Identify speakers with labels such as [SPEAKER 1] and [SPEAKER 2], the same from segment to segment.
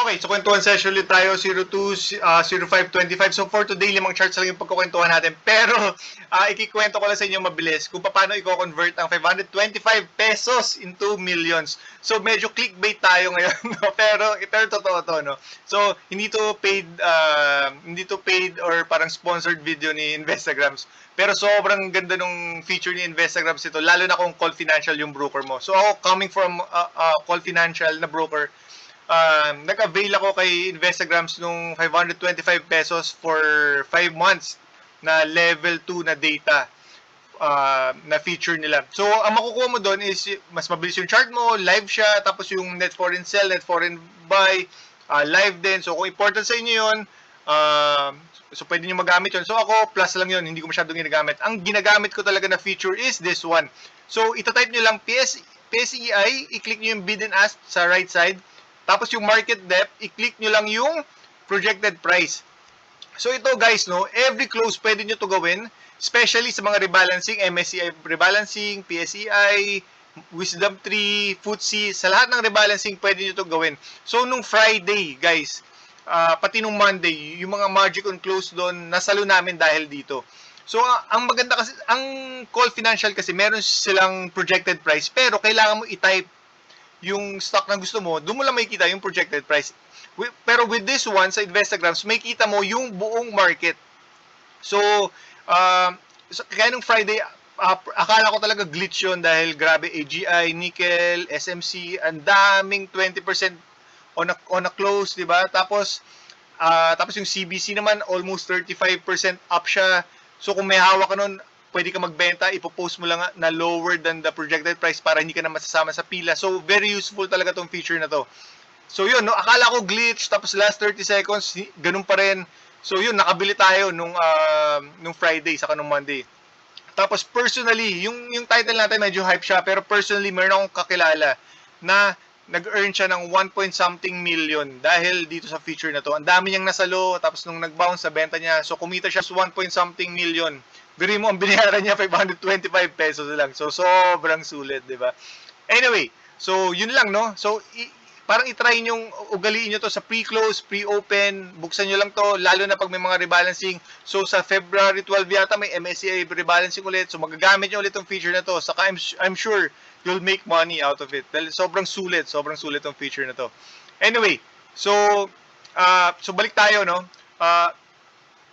[SPEAKER 1] Okay, so kwentuhan session ulit tayo, 02, 0525. So for today, 5 charts lang yung pagkukwentuhan natin. Pero ikikwento ko lang sa inyo mabilis kung paano i-convert ang 525 pesos into millions. So medyo clickbait tayo ngayon, no? Pero totoo to, no? So hindi to paid or parang sponsored video ni Instagrams. Pero sobrang ganda nung feature ni Instagrams ito, lalo na kung Call Financial yung broker mo. So ako, coming from Call Financial na broker, nag-avail ako kay Instagrams nung 525 pesos for 5 months na level 2 na data na feature nila. So, ang makukuha mo doon is mas mabilis yung chart mo, live siya, tapos yung net foreign sell, net foreign buy, live din. So, kung important sa inyo yun, so pwede nyo magamit yun. So, ako, plus lang yun, hindi ko masyadong ginagamit. Ang ginagamit ko talaga na feature is this one. So, itatype nyo lang PSEI, i-click nyo yung bid and ask sa right side. Tapos yung market depth, i-click nyo lang yung projected price. So ito guys, no, every close pwede nyo to gawin, especially sa mga rebalancing, MSCI rebalancing, PSEI, Wisdom 3, FTSE, sa lahat ng rebalancing pwede nyo to gawin. So nung Friday, guys, pati nung Monday, yung mga margin on close doon, nasalo namin dahil dito. So ang maganda kasi, ang Call Financial kasi meron silang projected price, pero kailangan mo i-type yung stock na gusto mo, doon mo lang makikita yung projected price. Pero with this one, sa Instagrams, makikita mo yung buong market. So, kaya nung Friday, akala ko talaga glitch yun dahil grabe AGI, nickel, SMC, ang daming 20% on a close, di ba? Tapos yung CBC naman, almost 35% up siya. So, kung may hawak ka nun, pwede ka magbenta, ipopost mo lang na lower than the projected price para hindi ka na masasama sa pila. So, very useful talaga tong feature na to. So, yun, no? Akala ko glitch, tapos last 30 seconds, ganun pa rin. So, yun, nakabili tayo nung Friday, saka nung Monday. Tapos, personally, yung title natin medyo hype siya, pero personally, meron akong kakilala na nag-earn siya ng 1 point something million dahil dito sa feature na to. Ang dami niyang nasalo, tapos nung nag-bounce sa benta niya, so kumita siya sa 1 point something million. Biri mo, ang binayaran niya 525 pesos lang. So, sobrang sulit, di ba? Anyway, so, yun lang, no? So, parang itry nyong ugaliin nyo to sa pre-close, pre-open, buksan nyo lang to, lalo na pag may mga rebalancing. So, sa February 12 yata, may MSCI rebalancing ulit. So, magagamit nyo ulit tong feature na to. Saka, I'm sure you'll make money out of it. Dahil sobrang sulit tong feature na to. Anyway, so balik tayo, no?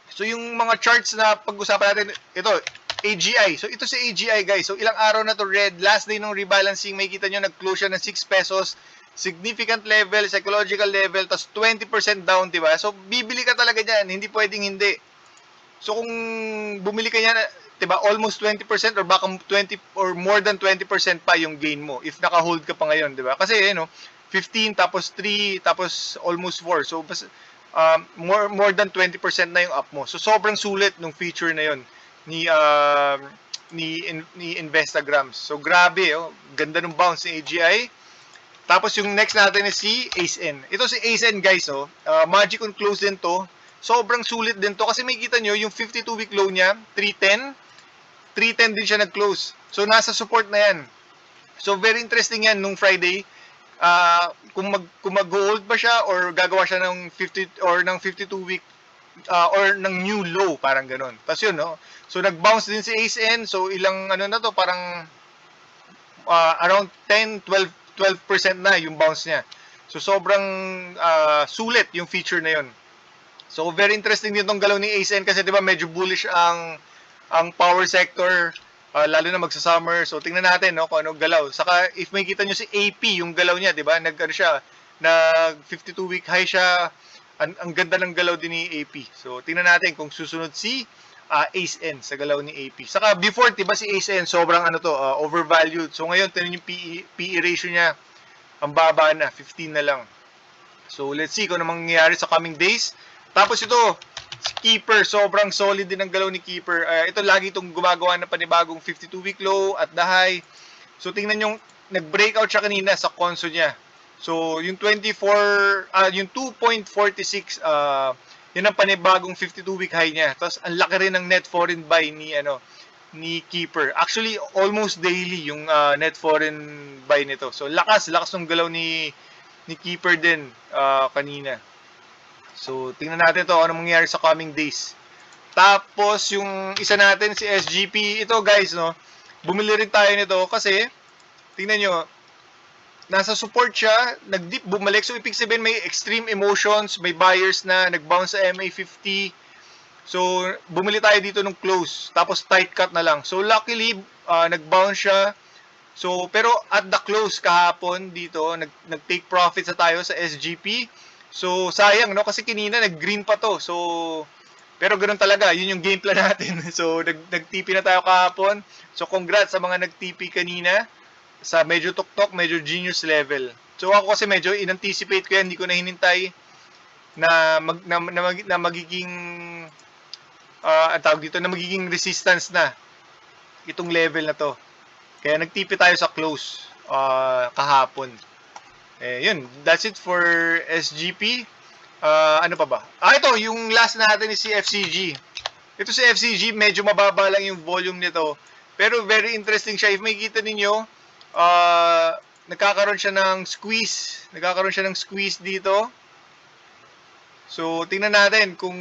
[SPEAKER 1] So yung mga charts na pag-usapan natin, ito, AGI. So ito si AGI, guys. So ilang araw na to red. Last day ng rebalancing, may kita nyo, nag-close siya ng 6 pesos. Significant level, psychological level, tas 20% down, diba? So bibili ka talaga dyan. Hindi pwedeng hindi. So kung bumili ka niyan, diba, almost 20% or baka 20 or more than 20% pa yung gain mo if naka-hold ka pa ngayon, diba? Kasi, 15 tapos 3 tapos almost 4. So more than 20% na yung up mo. So sobrang sulit nung feature na yon ni Instagrams. So grabe, ganda ng bounce ni AGI. Tapos yung next natin is si ACE-N. Ito si ACE-N, guys, magic on close din to. Sobrang sulit din to kasi may kita nyo yung 52-week low niya, 310 din siya nag-close. So nasa support na yan. So very interesting yan nung Friday. Kung mag-hold ba siya or gagawa siya ng 50 or ng 52-week or ng new low, parang ganun. Tapos yun, no? So nag-bounce din si ACE-N. So ilang na to, parang around 12% na yung bounce niya. So sobrang sulit yung feature na yun. So very interesting din tong galaw ni ACE-N kasi 'di ba medyo bullish ang power sector. Lalo na magsa-summer. So tingnan natin, no, kung anong galaw. Saka if makikita nyo si AP, yung galaw niya, 'di ba? Nag 52-week high siya. Ang ganda ng galaw din ni AP. So tingnan natin kung susunod si ACE-N sa galaw ni AP. Saka before, 'di ba, si ACE-N sobrang overvalued. So ngayon tingnan yung PE ratio niya. Ang baba na, 15 na lang. So let's see kung ano mangyayari sa coming days. Tapos ito, Keeper, sobrang solid din ang galaw ni Keeper. Ito lagi itong gumagawa ng panibagong 52-week low at the high. So tingnan yung nag-breakout siya kanina sa conso niya. So yung 2.46 yun ang panibagong 52-week high niya. Tapos ang laki rin ng net foreign buy ni Keeper. Actually almost daily yung net foreign buy nito. So lakas ng galaw ni ni Keeper din kanina. So, tingnan natin to ano mangyayari sa coming days. Tapos, yung isa natin, si SGP, ito guys, no, bumili rin tayo nito kasi, tingnan nyo, nasa support siya, nag-dip, bumalik. So, ibig sabihin may extreme emotions, may buyers na nag-bounce sa MA50. So, bumili tayo dito nung close. Tapos, tight cut na lang. So, luckily, nag-bounce siya. So, pero at the close kahapon dito, nag-take profits na tayo sa SGP. So, sayang, no? Kasi kinina, nag-green pa to. So, pero ganoon talaga. Yun yung game plan natin. So, nag-TP na tayo kahapon. So, congrats sa mga nag-TP kanina sa medyo tuktok, medyo genius level. So, ako kasi medyo in-anticipate ko yan. Hindi ko na hinintay na magiging ang tawag dito, na magiging resistance na itong level na to. Kaya nag-TP tayo sa close kahapon. Yun, that's it for SGP. Ano pa ba? Ito, yung last natin is si FCG. Ito si FCG, medyo mababa lang yung volume nito. Pero very interesting siya. If makikita ninyo, nagkakaroon siya ng squeeze. Nagkakaroon siya ng squeeze dito. So, tingnan natin kung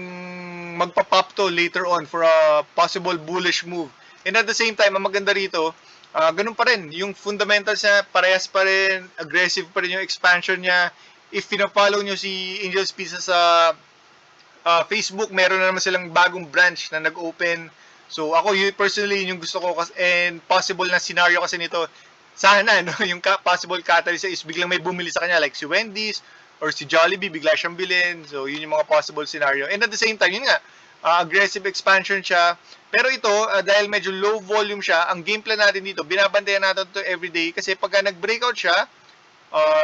[SPEAKER 1] magpa-pop to later on for a possible bullish move. And at the same time, ang maganda rito, ganun pa rin. Yung fundamentals niya, parehas pa rin, aggressive pa rin yung expansion niya. If pina-follow nyo si Angel's Pizza sa Facebook, meron na naman silang bagong branch na nag-open. So, ako personally, yung gusto ko, and possible na scenario kasi nito, sana, no, yung possible catalyst is biglang may bumili sa kanya, like si Wendy's, or si Jollibee, bigla siyang bilhin. So, yun yung mga possible scenario. And at the same time, yun nga, aggressive expansion siya. Pero ito, dahil medyo low volume siya, ang game plan natin dito, binabantayan natin ito everyday kasi pagka nag-breakout siya,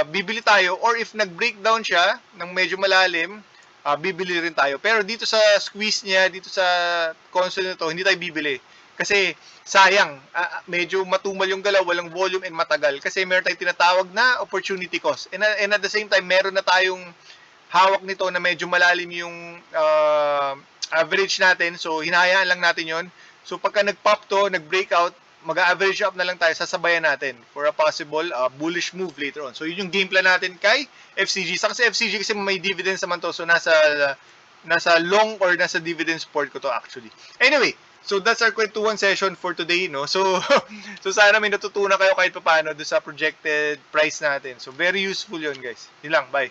[SPEAKER 1] bibili tayo. Or if nag-breakdown siya ng medyo malalim, bibili rin tayo. Pero dito sa squeeze niya, dito sa console nito, hindi tayo bibili. Kasi sayang, medyo matumal yung galaw, walang volume and matagal. Kasi meron tayong tinatawag na opportunity cost. And at the same time, meron na tayong hawak nito na medyo malalim yung average natin. So, hinahayaan lang natin yon. So, pagka nag-pop to, nag-breakout, mag-average up na lang tayo, sasabayan natin for a possible bullish move later on. So, yun yung game plan natin kay FCG. Kasi FCG kasi may dividends naman to. So, nasa long or nasa dividend support ko to actually. Anyway, so that's our kwentuhan session for today, no? So, so sana may natutunan kayo kahit paano do sa projected price natin. So, very useful yun, guys. Yun lang, bye.